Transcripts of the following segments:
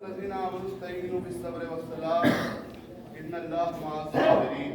الذين آمنوا استعينوا بالصبر والصلاة إن الله مع الصابرين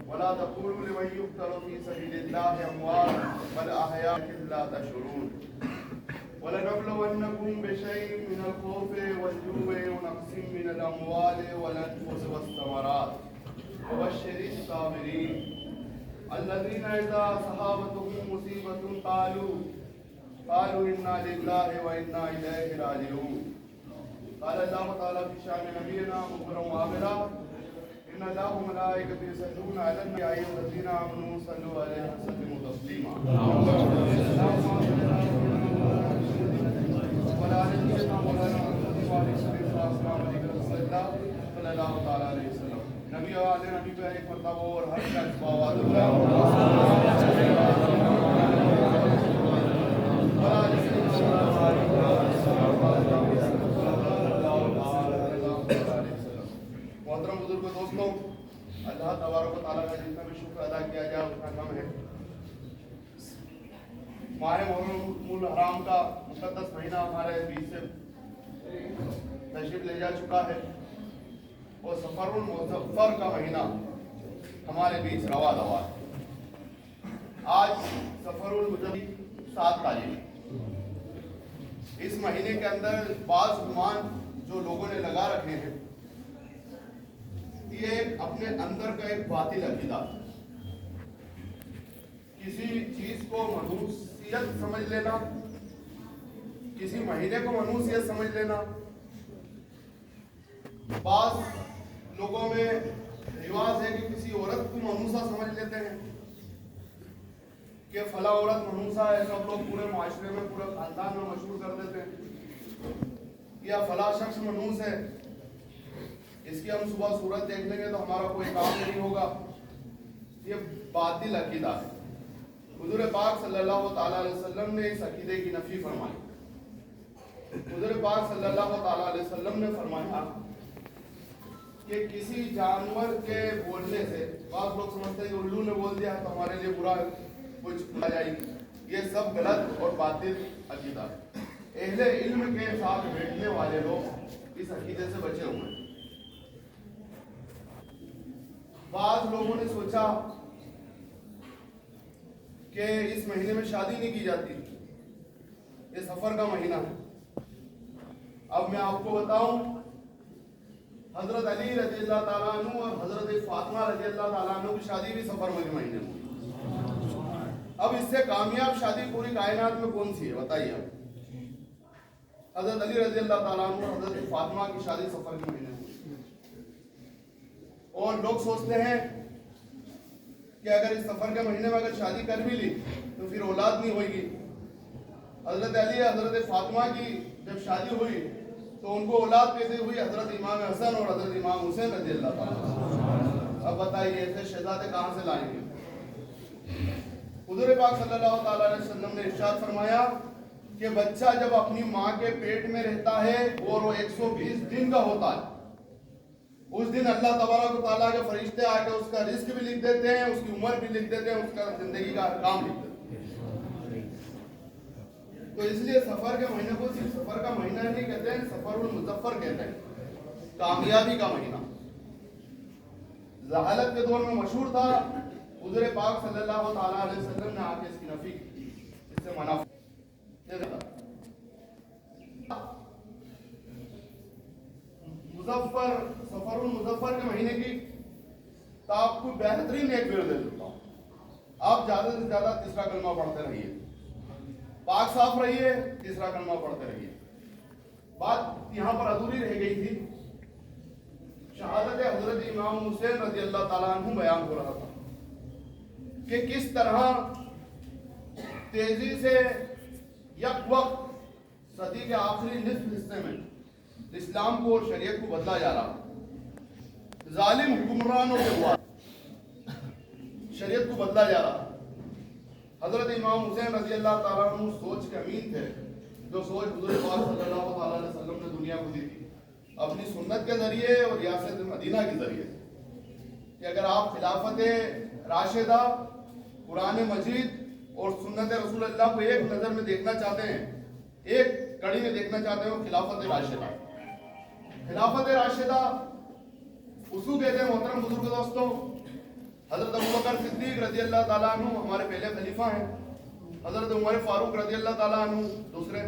ولا تقولوا لمن يقتل في سبيل الله أموات بل أحياء لا تشعرون ولنبلونكم بشيء من الخوف والجوع ونقص من الأموال والأنفس والثمرات وبشر الصابرين الذين إذا أصابتهم مصيبة قالوا إنا لله وإنا إليه راجعون. قال الله تعالى في شأن نبينا مخبرا وآمرا إن الله وملائكته يصلون على النبي يا أيها الذين آمنوا صلوا عليه وسلموا تسليما. وعلى آل سيدنا مولانا محمد وعلى صلى الله تعالى عليه وسلم. نبی والے نبی پہ ایک مرتبہ اور ہر شخص باواد محترم بزرگ دوستوں، اللہ تبارک و تعالیٰ کا جتنا بھی شکر ادا کیا جائے اتنا کم ہے۔ ماہ محرم الحرام کا مقدس مہینہ ہمارے بیچ سے تشریف لے جا چکا ہے اور سفر المظفر کا مہینہ ہمارے بیچ روا دوا ہے۔ آج سفر المظفر 7 تاریخ، اس مہینے کے اندر بعض گمان جو لوگوں نے لگا رکھے ہیں، یہ اپنے اندر کا ایک باطل عقیدہ، کسی چیز کو منحوسیت سمجھ لینا، کسی مہینے کو منحوسیت سمجھ لینا۔ بعض لوگوں میں رواج ہے کہ کسی عورت کو منحوسہ سمجھ لیتے ہیں کہ فلاں عورت منحوسہ ہے، سب لوگ پورے معاشرے میں پورے خاندان میں مشہور کر دیتے ہیں، یا فلاں شخص منحوس ہے، اس کی ہم صبح صورت دیکھ لیں گے تو ہمارا کوئی کام نہیں ہوگا۔ یہ باطل عقیدہ ہے۔ حضور پاک صلی اللہ تعالیٰ علیہ وسلم نے اس عقیدے کی نفی فرمائی۔ حضور پاک صلی اللہ تعالیٰ علیہ وسلم نے فرمایا کہ کسی جانور کے بولنے سے، بعض لوگ سمجھتے ہیں کہ الو نے بول دیا تو ہمارے لیے برا کچھ آ جائے گی، یہ سب غلط اور باطل عقیدہ ہے۔ اہل علم کے ساتھ بیٹھنے والے لوگ اس عقیدے سے بچے ہوئے ہیں۔ بعض لوگوں نے سوچا کہ اس مہینے میں شادی نہیں کی جاتی، یہ سفر کا مہینہ ہے۔ اب میں آپ کو بتاؤں، حضرت علی رضی اللہ تعالیٰ عنہ اور حضرت فاطمہ رضی اللہ تعالیٰ عنہ کی شادی بھی سفر کے مہینے میں ہوئی۔ اب اس سے کامیاب شادی پوری کائنات میں کون سی ہے بتائیے آپ؟ حضرت علی رضی اللہ تعالیٰ عنہ اور حضرت فاطمہ کی شادی سفر کے مہینے میں ہوئی۔ اور لوگ سوچتے ہیں کہ اگر اس سفر کے مہینے میں اگر شادی کر بھی لی تو پھر اولاد نہیں ہوئے گی۔ حضرت علی حضرت فاطمہ کی جب شادی ہوئی تو ان کو اولاد کیسے ہوئی؟ حضرت امام حسن اور حضرت امام حسین رضی اللہ تعالیٰ۔ اب بتائیے ایسے شہزادے کہاں سے لائیں گے؟ حضور پاک صلی اللہ تعالیٰ علیہ وسلم نے ارشاد فرمایا کہ بچہ جب اپنی ماں کے پیٹ میں رہتا ہے اور وہ 120 دن کا ہوتا ہے، اس دن اللہ تبارک و تعالیٰ کے فرشتے آ کے اس کا رزق بھی لکھ دیتے ہیں، اس کی عمر بھی لکھ دیتے ہیں، اس کا زندگی کا کام لکھ دیتے ہیں۔ تو اس لیے سفر کے مہینے کو صرف سفر کا مہینہ نہیں کہتے ہیں، سفر المظفر کہتے ہیں، کامیابی کا مہینہ۔ جہالت کے دور میں مشہور تھا، حضور پاک صلی اللہ تعالیٰ علیہ وسلم نے آ کے اس کی نفی کی، اس سے منع۔ سفر المظفر کے مہینے کی تو آپ کو بہترین ایک ورد دے دیتا ہوں۔ آپ زیادہ سے زیادہ تیسرا کلمہ پڑھتے رہیے، پاک صاف رہیے، تیسرا کلمہ پڑھتے رہیے۔ بات یہاں پر ادھوری رہ گئی تھی، شہادت حضرت امام حسین رضی اللہ تعالیٰ عنہ بیان ہو رہا تھا کہ کس طرح تیزی سے یک وقت صدی کے آخری نصف حصے میں اسلام کو اور شریعت کو بدلا جا رہا، ظالم حکمرانوں کے ہوا شریعت کو بدلا جا رہا۔ حضرت امام حسین رضی اللہ تعالیٰ عنہ سوچ کے امین تھے، جو سوچ حضور پاک صلی اللہ تعالیٰ علیہ وسلم نے دنیا کو دی تھی اپنی سنت کے ذریعے اور ریاست مدینہ کے ذریعے، کہ اگر آپ خلافت راشدہ، قرآن مجید اور سنت رسول اللہ کو ایک نظر میں دیکھنا چاہتے ہیں، ایک کڑی میں دیکھنا چاہتے ہیں، خلافت راشدہ، खिलाफत राशिदा उसको कहते हैं मोहतरम बुजुर्ग दोस्तों। हजरत अबू बकर सिद्दीक रजी अल्लाह ताला अन्हु हमारे पहले खलीफा हैं, हजरत उमर फारूक रजी अल्लाह ताला अन्हु दूसरे,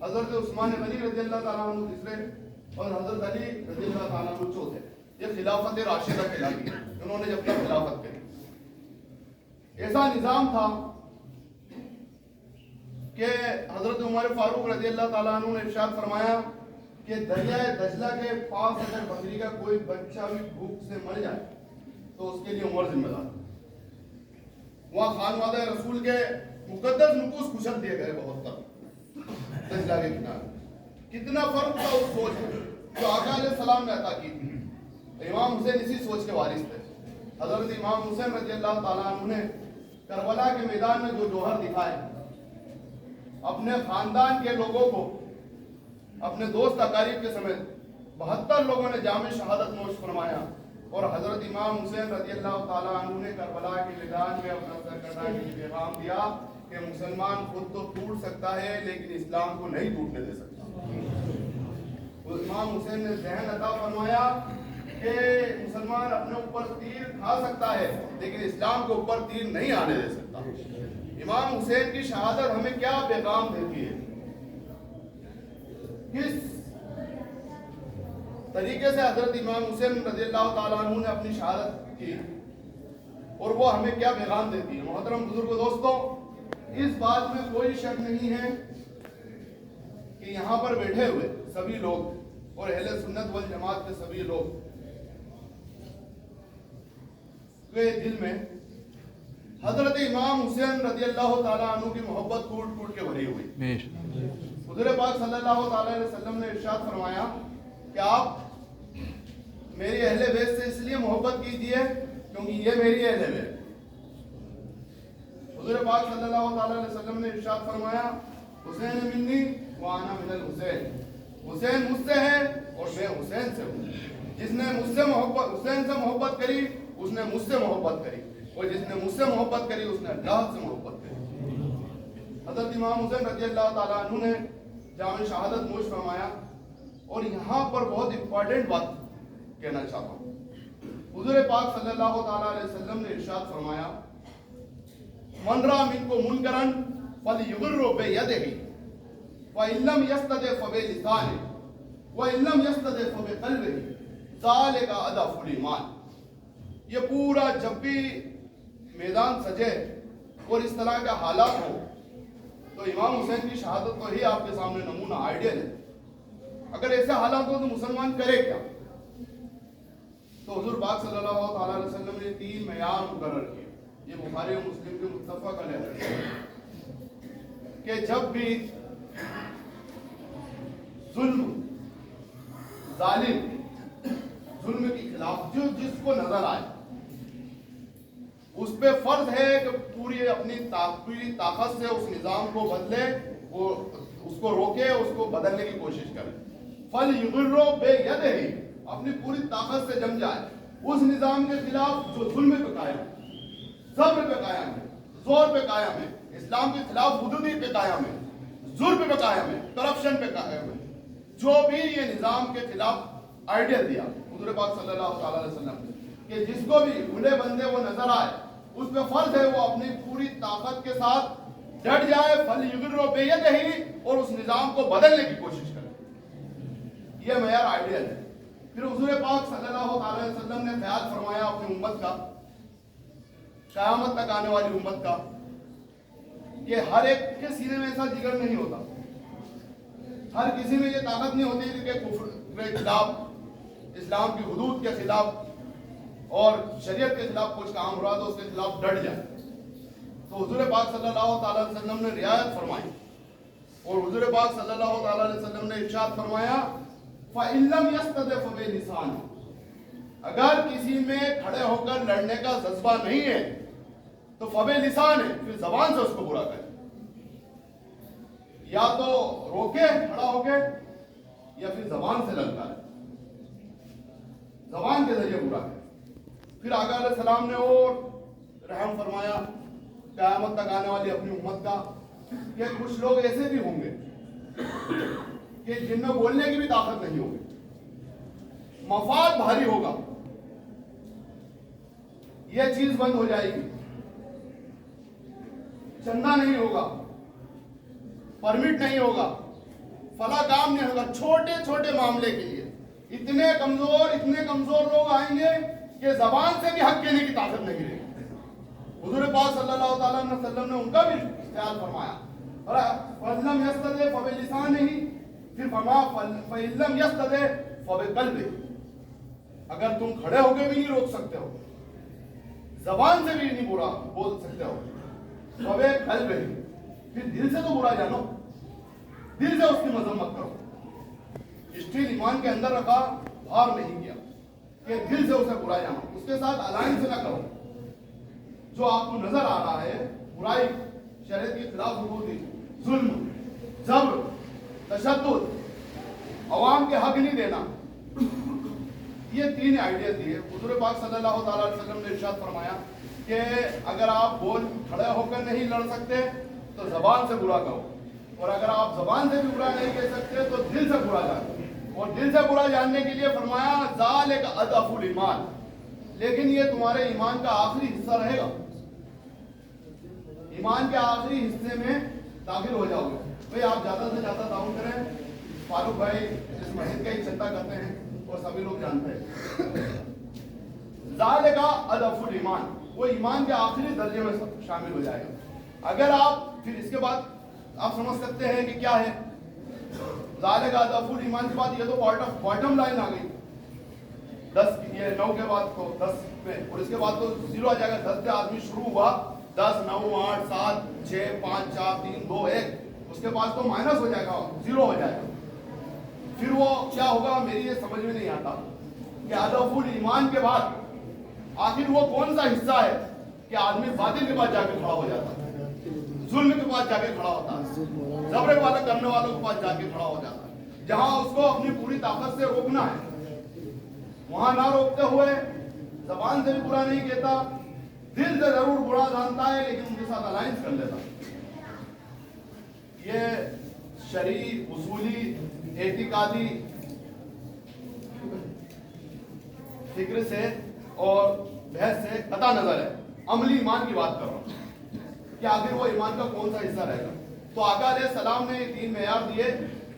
हजरत उस्मान गनी रजी अल्लाह ताला अन्हु तीसरे और हजरत अली रजी अल्लाह ताला अन्हु चौथे। ये खिलाफत राशिदा कहलाती है, उन्होंने जब तक खिलाफत करी। ऐसा निजाम था कि हजरत उमर फारूक रजी अल्लाह ताला अन्हु ने इरशाद फरमाया कि दरियाए दजला के पास अगर बकरी का कोई बच्चा भी भूख से मर जाए तो उसके लिए उमर जिम्मेदार। वहां खानवादा रसूल के मुकद्दस नुकूस कुचल दिए गए बहुत तक दजला के किनारे। कितना फर्क था उस सोच में जो आका अलैहि सलाम ने अता की थी। इमाम हुसैन इसी सोच के वारिस थे। हजरत इमाम हुसैन रजी अल्लाह ताला अन्हु ने करबला के मैदान में जो जौहर दिखाए, अपने खानदान के लोगों को, अपने दोस्त अकारीब के समेत 72 लोगों ने जामे शहादत नोश फरमाया और हजरत इमाम हुसैन रजी अल्लाह ताला अन्हु ने करबला के मैदान में अपना सर कटा के पैगाम दिया कि मुसलमान खुद तो टूट सकता है लेकिन इस्लाम को नहीं टूटने दे सकता। इमाम हुसैन ने ज़हन अता फरमाया कि मुसलमान अपने ऊपर तीर खा सकता है लेकिन इस्लाम के ऊपर तीर नहीं आने दे सकता। इमाम हुसैन की शहादत हमें क्या पैगाम देती है, किस तरीके से हजरत इमाम हुसैन रज़ी अल्लाह ताला अन्हु ने अपनी शहादत की और वो हमें क्या पैगाम देती है। मोहतरम बुजुर्ग दोस्तों, इस बात में कोई शक नहीं है कि यहाँ पर बैठे हुए सभी लोग और अहले सुन्नत वल जमात के सभी लोग के दिल में हजरत इमाम हुसैन रज़ी अल्लाह ताला अन्हु की मोहब्बत कूट कूट के भरी हुई। हुज़ूर पाक सल्लल्लाहु अलैहि वसल्लम ने इरशाद फरमाया कि आप मेरी अहले बैत से इसलिए मोहब्बत कीजिए क्योंकि ये मेरी अहले बैत। हुज़ूर पाक सल्लल्लाहु अलैहि वसल्लम ने इरशाद फरमाया हुसैन मिन्नी व अना मिनल हुसैन, हुसैन मुझसे है और मैं हुसैन से हूँ। जिसने मुझसे मोहब्बत हुसैन से मोहब्बत करी उसने मुझसे मोहब्बत करी और जिसने मुझसे मोहब्बत करी उसने अल्लाह से मोहब्बत करी। हजरत इमाम हुसैन रज़ी अल्लाह ताला अन्हु ने जामे शहादत नोश फरमाया और यहाँ पर बहुत इंपॉर्टेंट बात कहना चाहता हूँ। हुज़ूर पाक सल्लल्लाहु अलैहि वसल्लम ने इरशाद फरमाया मन रा मिनको मुनकरन फलयुग़िरहु बियदिही व इल्लम यस्तति फबिलिसानिही व इल्लम यस्तति फबिक़ल्बिही ज़ालिका अदफ़ुल ईमान। ये पूरा जब भी मैदान सजे और इस तरह का हालात हो तो इमाम हुसैन की शहादत तो ही आपके सामने नमूना आइडियल है। अगर ऐसे हालात हो तो मुसलमान करे क्या? तो हुजूर पाक सल्लल्लाहु अलैहि वसल्लम ने 3 मेयार मुकर्रर किए। ये बुखारी और मुस्लिम के मुत्तफ़क़ अलैह कि जब भी जुल्म जालिम जुल्म के खिलाफ जो जिसको नजर आए उस पे फर्ज है कि पूरी अपनी ताकत से उस निजाम को बदले, वो उसको रोके, उसको बदलने की कोशिश करे। फलयुग़िरहु बियदिही, अपनी पूरी ताकत से जम जाए उस निजाम के खिलाफ जो जुल्म पे कायम है, सब्र पे कायम है, जोर पे कायम है, इस्लाम के खिलाफ हुदूदी पे कायम है, जुल्म पे कायम है, करप्शन पे कायम है। जो भी ये निजाम के खिलाफ आइडिया दिया हुज़ूर पाक सल्लल्लाहु अलैहि वसल्लम कि जिसको भी भूले बंदे वो नजर आए उस पे फर्ज है वो अपनी पूरी ताकत के साथ डट जाए, फलयुग़िरहु बियदिही, और उस निजाम को बदलने की कोशिश करे। ये मेरा आइडियल है। फिर हुज़ूर पाक सल्लल्लाहु अलैहि वसल्लम ने ख्याल फरमाया अपनी उम्मत का, क़यामत तक आने वाली उम्मत का, कि हर एक के सीने में ऐसा जिगर नहीं होता, हर किसी में ये ताकत नहीं होती कि कुफ्र के खिलाफ, इस्लाम की हुदूद के खिलाफ और शरीयत के खिलाफ कुछ काम हो रहा तो उसके खिलाफ डट जाए। तो हुज़ूर पाक सल्लल्लाहु अलैहि वसल्लम ने रियायत फरमाई और हुज़ूर पाक सल्लल्लाहु अलैहि वसल्लम ने इरशाद फरमाया फ़इल्लम यस्तति फ़बिलिसानिही, अगर किसी में खड़े होकर लड़ने का जज्बा नहीं है तो फ़बिलिसानिही, फिर जबान से उसको बुरा करे। या तो रोके खड़ा होके या फिर जबान से ललकारे, जबान के जरिए बुरा करे। फिर आका अलैहिस्सलाम ने और रहम फरमाया क़यामत तक आने वाली अपनी उम्मत का कि कुछ लोग ऐसे भी होंगे कि जिनमें बोलने की भी ताकत नहीं होगी, मफाद भारी होगा, यह चीज बंद हो जाएगी, चंदा नहीं होगा, परमिट नहीं होगा, फला काम नहीं होगा। छोटे छोटे मामले के लिए इतने कमजोर लोग आएंगे कि जबान से भी हक कहने की ताकत नहीं रहेगी। हुजूर पाक सल्लल्लाहु अलैहि वसल्लम ने उनका भी ख्याल फरमाया, फलम यस्तदे फबिलिसानिही, फिर फरमा फइल्लम यस्तदे फबिक़ल्बि। अगर तुम खड़े होकर भी नहीं रोक सकते हो, जबान से भी नहीं बुरा बोल सकते हो, फबिक़ल्बि, फिर दिल से तो बुरा जानो, दिल से उसकी मजम्मत करो। स्टील ईमान के अंदर रखा, भार नहीं किया कि दिल से उसे बुरा जानो, उसके साथ अलायंस ना करो। जो आपको नजर आ रहा है बुराई, शरीयत के खिलाफ हुकूमती, जुल्म, जबर, तशद्दुद, अवाम के हक नहीं देना, ये 3 आइडिया दिए। हुजूर पाक सल्लल्लाहु अलैहि वसल्लम ने इरशाद फरमाया कि अगर आप बोल खड़े होकर नहीं लड़ सकते तो जबान से बुरा कहो, और अगर आप जबान से भी बुरा नहीं कह सकते तो दिल से बुरा जानो। और दिल से बुरा जानने के लिए फरमाया ज़ालिक अदअफुल ईमान, लेकिन ये तुम्हारे ईमान का आखिरी हिस्सा रहेगा, ईमान के आखिरी हिस्से में दाखिल हो जाओगे। भाई आप ज्यादा से ज्यादा दाउन करें, फारूक भाई इस मस्जिद का ही चिंता करते हैं और सभी लोग जानते हैं। ज़ालिका अदअफुल ईमान, वो ईमान के आखिरी दर्जे में शामिल हो जाएगा। अगर आप फिर इसके बाद आप समझ सकते हैं कि क्या है ज़ालिका अदअफुल ईमान के बाद, ये तो बॉटम लाइन आ गई 10, ये 9 के बाद तो 10 में, और इसके बाद तो 0 आ जाएगा। 10 से आदमी शुरू हुआ, 10, 9, 8, 7, 6, 5, 4, 3, 2, 1, उसके बाद तो माइनस हो जाएगा, 0 हो जाएगा। फिर वो क्या होगा मेरी ये समझ में नहीं आता कि अदअफुल ईमान के बाद आखिर वो कौन सा हिस्सा है कि आदमी बातिल के पास जाके खड़ा हो जाता है, जुल्म के पास जाके खड़ा होता है, जबरे वाले करने वालों के पास जाके खड़ा हो जाता है। जहां उसको अपनी पूरी ताकत से रोकना है वहां ना रोकते हुए, जबान से भी बुरा नहीं कहता, दिल से जरूर बुरा जानता है लेकिन उनके साथ अलायंस कर लेता। ये शरई, उसूली, एतिकादी फिक्र से और बहस से कता नजर है। अमली ईमान की बात कर रहा हूं कि आखिर वो ईमान का कौन सा हिस्सा रहेगा। तो आका अलैहिस्सलाम ने 3 मेयार दिए।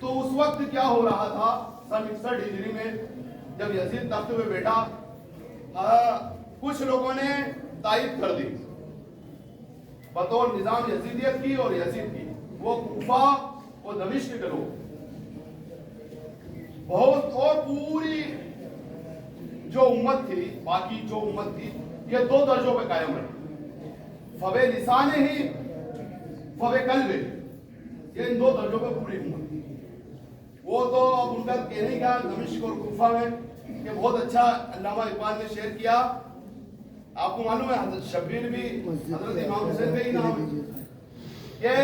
तो उस वक्त क्या हो रहा था, सन 61 हिजरी में जब यजीद तख्त पे बैठा, कुछ लोगों ने तायद कर दी बतौर निजाम यजीदियत की और यजीद की, वो कूफा और दमिश्क के लोग बहुत, और पूरी जो उम्मत थी, बाकी जो उम्मत थी, ये 2 दर्जों पे कायम रही, फवे लिसाने ही फवे कल्बे, ये इन 2 दर्जों पे पूरी उम्मत थी। वो तो अब उनका कहने का दमिश्क और कूफा में कि बहुत अच्छा अल्लामा इकबाल ने शेयर किया। आपको मालूम है हजरत शब्बीर भी हजरत इमाम हुसैन का ही नाम है। ये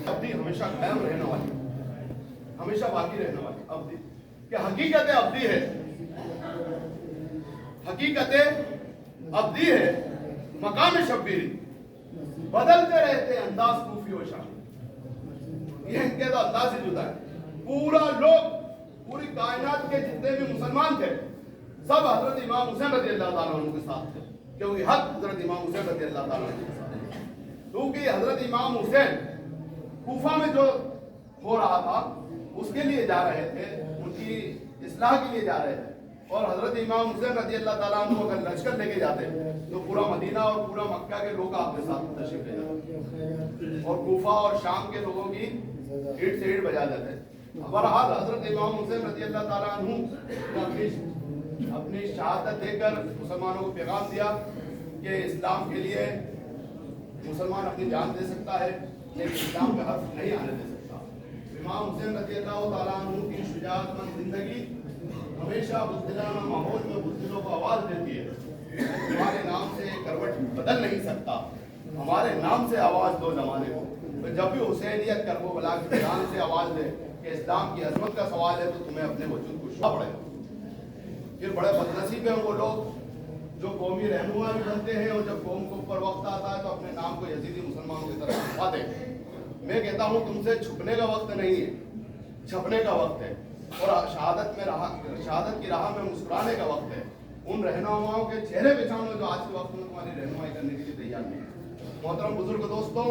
अब्दी हमेशा कायम रहने वाली, हमेशा बाकी रहने वाली अब्दी, कि हकीकत अब्दी है, हकीकत अब्दी है, मकाम शब्बीरी, बदलते रहते अंदाज कूफी और शामी। ये इनके तो अंदाज से जुदा है। पूरा लोग, पूरी कायनात के जितने भी मुसलमान थे सब हजरत इमाम हुसैन रज़ी अल्लाह ताला अन्हु के साथ थे, क्योंकि हक हजरत इमाम हुसैन रज़ी अल्लाह ताला अन्हु के साथ है। क्योंकि हजरत इमाम हुसैन कूफा में जो हो रहा था उसके लिए जा रहे थे, उनकी इस्लाह के लिए जा रहे थे, और हजरत इमाम हुसैन रज़ी अल्लाह ताला अन्हु अगर लश्कर लेके जाते तो पूरा मदीना और पूरा मक्का के लोग आपके साथ तशरीफ ले जाते और कूफा और शाम के लोगों की ईट से ईट बजा देते। बहरहाल हजरत इमाम हुसैन रज़ी अल्लाह ताला अन्हु अपनी शहादत देकर मुसलमानों को पैगाम दिया कि इस्लाम के लिए मुसलमान अपनी जान दे सकता है लेकिन इस्लाम का हर्फ नहीं आने दे सकता। इमाम हुसैन रज़ी अल्लाह ताला अन्हु की शुजाअतमंद जिंदगी हमेशा बुज़दिलाना माहौल में बुज़दिलों को आवाज देती है, हमारे नाम से करवट बदल नहीं सकता, हमारे नाम से आवाज दो जमाने को। तो जब भी हुसैनियत करबला के मैदान से आवाज दे कि इस्लाम की अजमत का सवाल है तो तुम्हें अपने वजूद को छुपा पड़ेगा। फिर बड़े बदनसीब हैं वो लोग जो कौमी रहनुमा भी बनते हैं और जब कौम के ऊपर वक्त आता है तो अपने नाम को यजीदी मुसलमानों की तरफ छुपाते हैं। मैं कहता हूँ तुमसे छुपने का वक्त नहीं है, छपने का वक्त है। اور شہادت کی راہ میں مسکرانے کا وقت ہے. ان رہنماؤں کے چہرے پہچانو جو آج کے وقت میں تمہاری رہنمائی کرنے کے لیے تیار نہیں ہے. محترم بزرگ دوستوں،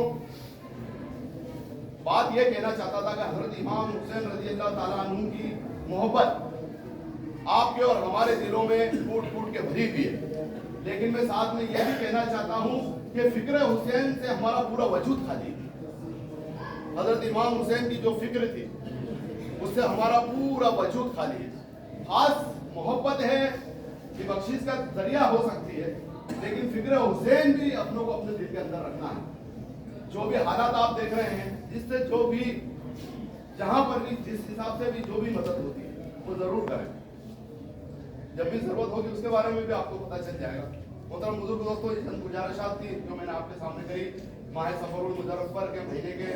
بات یہ کہنا چاہتا تھا کہ حضرت امام حسین رضی اللہ تعالیٰ عنہ کی محبت آپ کے اور ہمارے دلوں میں ٹوٹ ٹوٹ کے بھری ہوئی ہے، لیکن میں ساتھ میں یہ بھی کہنا چاہتا ہوں کہ فکر حسین سے ہمارا پورا وجود خالی ہے. حضرت امام حسین کی جو فکر تھی اس سے ہمارا پورا وجود خالی ہے. خاص محبت ہے کہ بخشش کا ذریعہ ہو سکتی ہے، لیکن فکر حسین بھی اپنوں کو اپنے دل کے اندر رکھنا ہے. جو بھی حالات آپ دیکھ رہے ہیں، جس سے جو بھی جہاں پر بھی جس حساب سے بھی جو بھی مدد ہوتی ہے وہ ضرور کریں. جب بھی ضرورت ہوگی اس کے بارے میں بھی آپ کو پتہ چل جائے گا. محترم بزرگ دوستوں، یہ چند گزارشات تھی جو میں نے آپ کے سامنے کری. ماہ سفر المظفر کے مہینے کے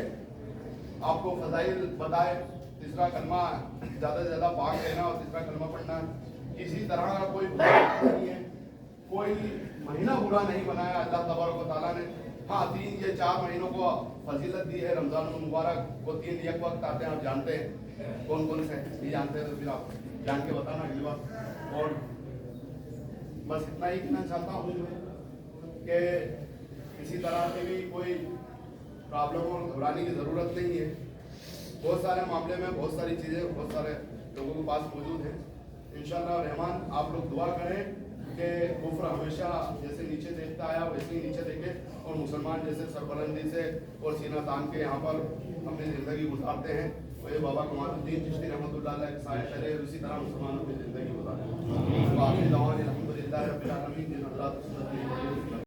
آپ کو فضائل بتائے. تیسرا کلمہ زیادہ سے زیادہ پاک لینا اور تیسرا کلمہ پڑھنا. کسی طرح کا کوئی برا نہیں ہے، کوئی مہینہ برا نہیں بنایا اللہ تبارک و تعالیٰ نے. ہاں، یہ 4 مہینوں کو فضیلت دی ہے. رمضان المبارک وہ 3 یک وقت آتے ہیں، آپ جانتے ہیں کون کون سے نہیں جانتے ہیں تو پھر آپ جان کے بتانا اگلی بار. اور بس اتنا ہی کہنا چاہتا ہوں کہ کسی طرح کی بھی کوئی پرابلم اور گھبرانے کی ضرورت نہیں ہے. بہت سارے معاملے میں بہت ساری چیزیں بہت سارے لوگوں کے پاس موجود ہیں. انشاءاللہ الرحمن آپ لوگ دعا کریں کہ کفر ہمیشہ جیسے نیچے دیکھتا آیا ویسے ہی نیچے دیکھے، اور مسلمان جیسے سربلندی سے اور سینہ تان کے یہاں پر اپنی زندگی گزارتے ہیں، وہ یہ بابا کمال الدین چشتی رحمۃ اللہ علیہ کے سائے کرے، اور اسی طرح مسلمانوں کی زندگی گزارے. باقی دعوان الحمدللہ رب العالمین. حضرات